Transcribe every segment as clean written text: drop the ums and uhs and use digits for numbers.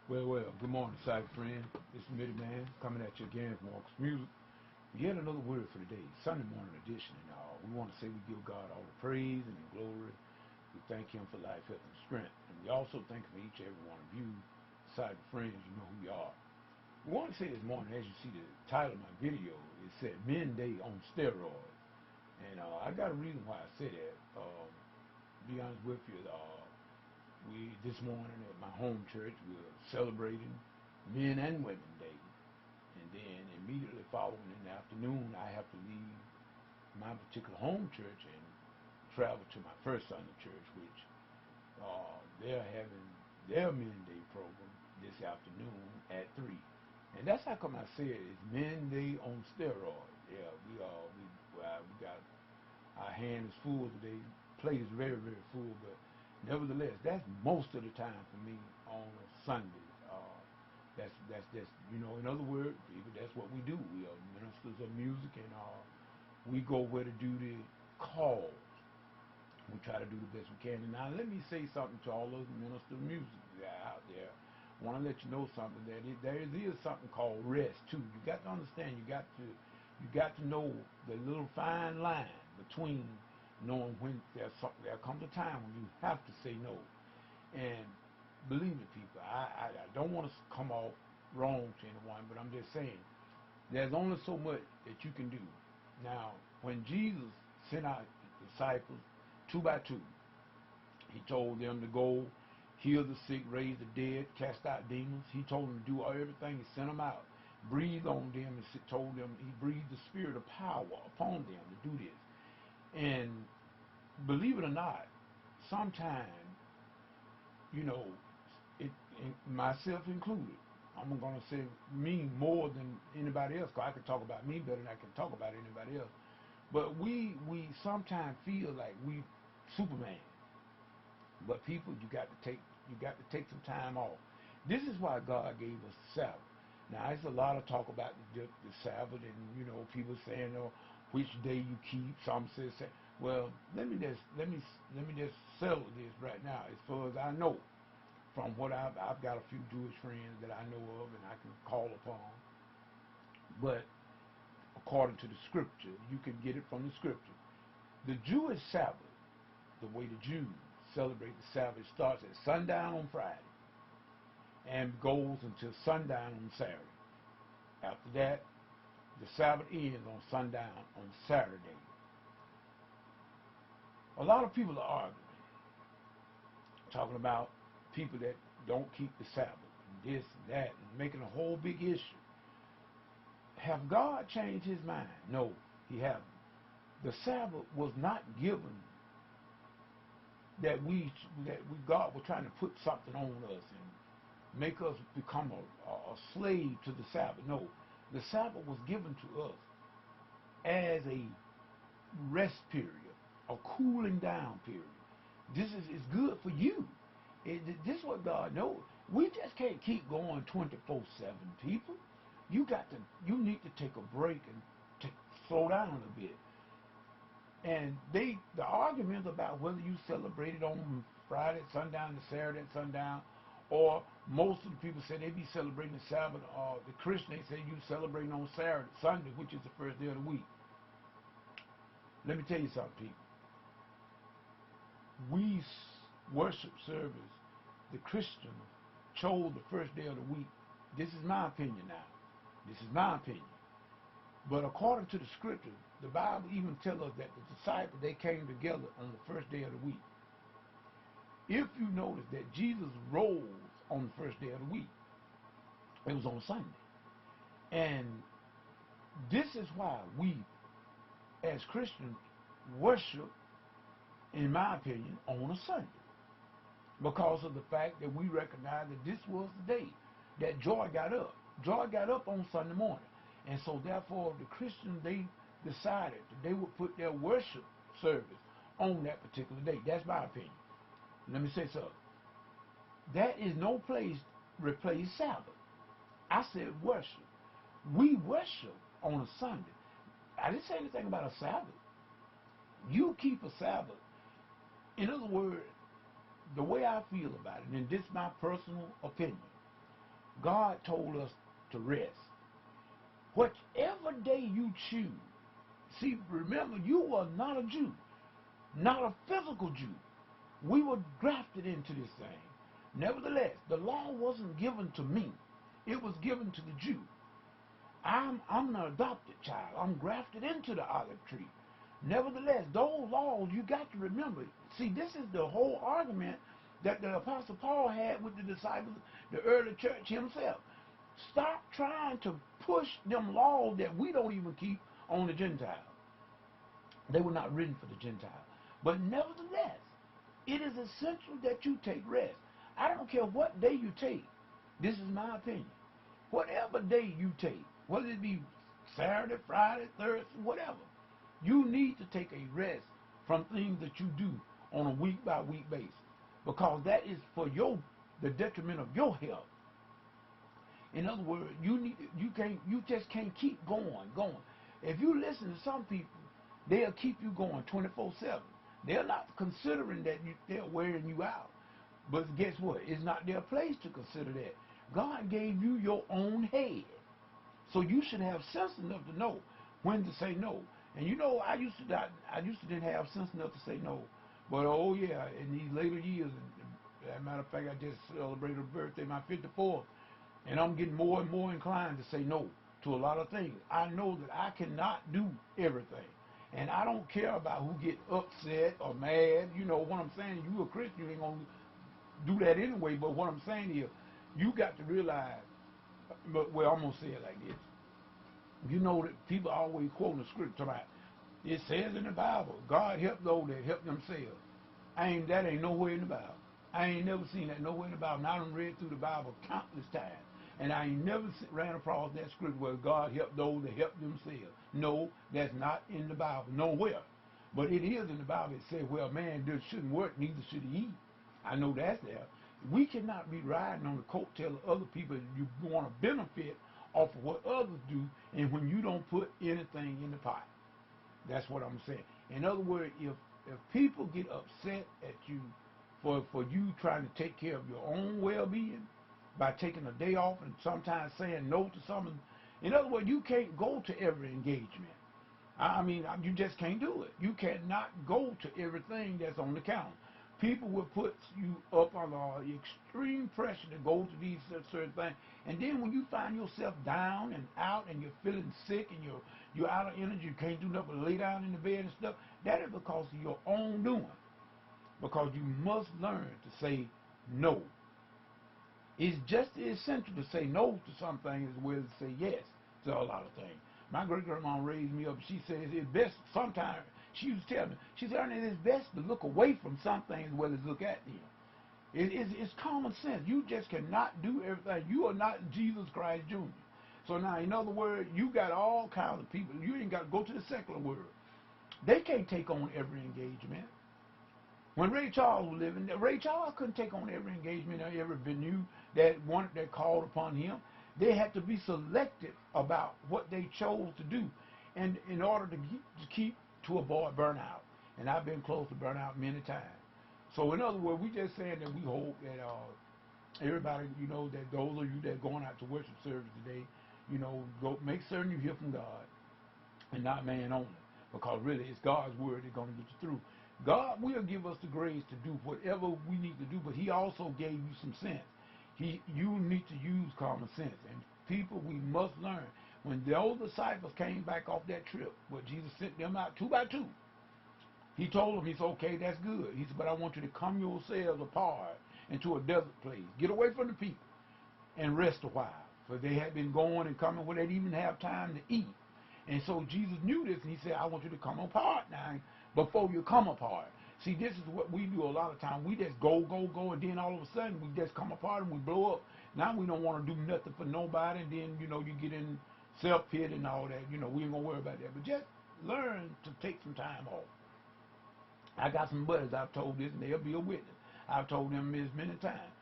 Well, good morning, cyber friend. This is Midiman coming at you again from Walks Music. Yet another word for today, Sunday morning edition. And we want to say we give God all the praise and the glory. We thank Him for life, health, and strength. And we also thank Him for each and every one of you, cyber friends. You know who you are. We want to say this morning, as you see the title of my video, it said Men Day on Steroids. And I got a reason why I said that. To be honest with you, this morning at my home church, we're celebrating Men and Women Day. And then immediately following in the afternoon, I have to leave my particular home church and travel to my First Sunday church, which they're having their Men Day program this afternoon at 3. And that's how come I said it's Men Day on Steroids. Yeah, we got our hand is full today. Plate is very, very full, but nevertheless, that's most of the time for me on Sundays. That's in other words, people, that's what we do. We are ministers of music, and we go where the duty calls. We try to do the best we can. And now let me say something to all those ministers of music out there. I want to let you know something, that there is something called rest too. You got to understand. You got to know the little fine line between knowing when there comes a time when you have to say no. And believe me, people, I don't want to come off wrong to anyone, but I'm just saying there's only so much that you can do. Now, when Jesus sent out the disciples 2 by 2, He told them to go heal the sick, raise the dead, cast out demons. He told them to do everything. He sent them out, breathed on them, and told them He breathed the spirit of power upon them to do this. And believe it or not, sometimes, myself included, I'm going to say me more than anybody else, because I can talk about me better than I can talk about anybody else. But we sometimes feel like we Superman. But people, you got to take some time off. This is why God gave us the Sabbath. Now, there's a lot of talk about the Sabbath, and people saying, which day you keep. Some say, well, let me just settle this right now. As far as I know, from what I've got a few Jewish friends that I know of and I can call upon. But according to the Scripture, you can get it from the Scripture. The Jewish Sabbath, the way the Jews celebrate the Sabbath, starts at sundown on Friday and goes until sundown on Saturday. After that, the Sabbath ends on sundown on Saturday. A lot of people are arguing, talking about people that don't keep the Sabbath, and this and that, and making a whole big issue. Have God changed His mind? No, He hasn't. The Sabbath was not given that God was trying to put something on us and make us become a slave to the Sabbath. No, the Sabbath was given to us as a rest period, a cooling down period. This is good for you. This is what God knows. We just can't keep going 24/7, people. You need to take a break and slow down a bit. And the argument about whether you celebrate it on Friday at sundown to Saturday at sundown, or most of the people say they be celebrating the Sabbath, or the Christian, they say you celebrating on Saturday, Sunday, which is the first day of the week. Let me tell you something, people. We worship service, the Christians chose the first day of the week. This is my opinion now. This is my opinion. But according to the Scripture, the Bible even tells us that the disciples, they came together on the first day of the week. If you notice that Jesus rose on the first day of the week, it was on Sunday. And this is why we, as Christians, worship, in my opinion, on a Sunday. Because of the fact that we recognize that this was the day that Joy got up. Joy got up on Sunday morning. And so therefore the Christians, they decided that they would put their worship service on that particular day. That's my opinion. Let me say something. That is no place to replace Sabbath. I said worship. We worship on a Sunday. I didn't say anything about a Sabbath. You keep a Sabbath. In other words, the way I feel about it, and this is my personal opinion, God told us to rest. Whichever day you choose. See, remember, you were not a Jew, not a physical Jew. We were grafted into this thing. Nevertheless, the law wasn't given to me. It was given to the Jew. I'm an adopted child. I'm grafted into the olive tree. Nevertheless, those laws, you got to remember. See, this is the whole argument that the Apostle Paul had with the disciples, the early church himself. Stop trying to push them laws that we don't even keep on the Gentiles. They were not written for the Gentiles. But nevertheless, it is essential that you take rest. I don't care what day you take. This is my opinion. Whatever day you take, whether it be Saturday, Friday, Thursday, whatever, you need to take a rest from things that you do on a week-by-week basis, because that is for the detriment of your health. In other words, you just can't keep going. If you listen to some people, they'll keep you going 24/7. They're not considering that they're wearing you out. But guess what? It's not their place to consider that. God gave you your own head. So you should have sense enough to know when to say no. And you know, I used to didn't have sense enough to say no. But oh yeah, in these later years, as a matter of fact, I just celebrated a birthday, my 54th, and I'm getting more and more inclined to say no to a lot of things. I know that I cannot do everything. And I don't care about who get upset or mad. You know what I'm saying? You a Christian, you ain't going to do that anyway. But what I'm saying is, you got to realize, well, I'm going to say it like this. You know that people always quoting the scripture about, it says in the Bible, God help those that help themselves. That ain't nowhere in the Bible. I ain't never seen that nowhere in the Bible. And I done read through the Bible countless times. And I ain't never ran across that scripture where God help those that help themselves. No, that's not in the Bible, nowhere. But it is in the Bible. It says, well, man just shouldn't work, neither should he eat. I know that's there. We cannot be riding on the coattail of other people. You want to benefit off of what others do, and when you don't put anything in the pot. That's what I'm saying. In other words, if people get upset at you for you trying to take care of your own well-being by taking a day off and sometimes saying no to something, in other words, you can't go to every engagement. I mean, you just can't do it. You cannot go to everything that's on the calendar. People will put you up under extreme pressure to go to these certain things. And then when you find yourself down and out and you're feeling sick and you're out of energy, you can't do nothing but lay down in the bed and stuff, that is because of your own doing. Because you must learn to say no. It's just as essential to say no to some things as well as say yes to a lot of things. My great-grandma raised me up. She says it's best sometimes. She used to tell me, she said, Ernie, it's best to look away from some things as well as look at them. It's common sense. You just cannot do everything. You are not Jesus Christ Jr. So now, in other words, you got all kinds of people. You ain't got to go to the secular world. They can't take on every engagement. When Ray Charles was living, Ray Charles couldn't take on every engagement or every venue that called upon him. They had to be selective about what they chose to do, and in order to keep to avoid burnout. And I've been close to burnout many times. So in other words, we just saying that we hope that everybody, you know, that those of you that are going out to worship service today, you know, go make certain you hear from God and not man only, because really it's God's word that's going to get you through. God will give us the grace to do whatever we need to do, but he also gave you some sense. You need to use common sense. And people, we must learn. When those disciples came back off that trip, where Jesus sent them out 2 by 2, he told them, he said, okay, that's good. He said, but I want you to come yourselves apart into a desert place. Get away from the people and rest a while. For they had been going and coming where they didn't even have time to eat. And so Jesus knew this, and he said, I want you to come apart now before you come apart. See, this is what we do a lot of times. We just go, and then all of a sudden we just come apart and we blow up. Now we don't want to do nothing for nobody, and then, you know, you get in self-pity and all that. You know, we ain't going to worry about that. But just learn to take some time off. I got some buddies I've told this, and they'll be a witness. I've told them this many times.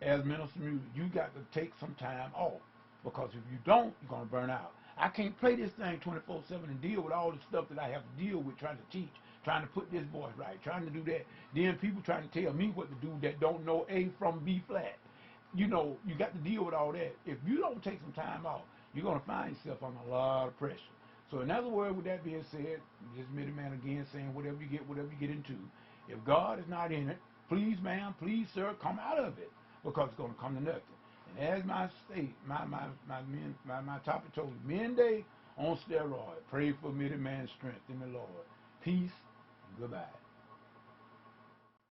As minister music, you got to take some time off, because if you don't, you're going to burn out. I can't play this thing 24/7 and deal with all the stuff that I have to deal with, trying to teach, trying to put this voice right, trying to do that. Then people trying to tell me what to do that don't know A from B flat. you know, you got to deal with all that. If you don't take some time off, you're going to find yourself under a lot of pressure. So in other words, with that being said, this Midiman again saying whatever you get into. If God is not in it, please ma'am, please sir, come out of it, because it's going to come to nothing. And as my topic told you, men day on steroids. Pray for Midiman's strength in the Lord. Peace and goodbye.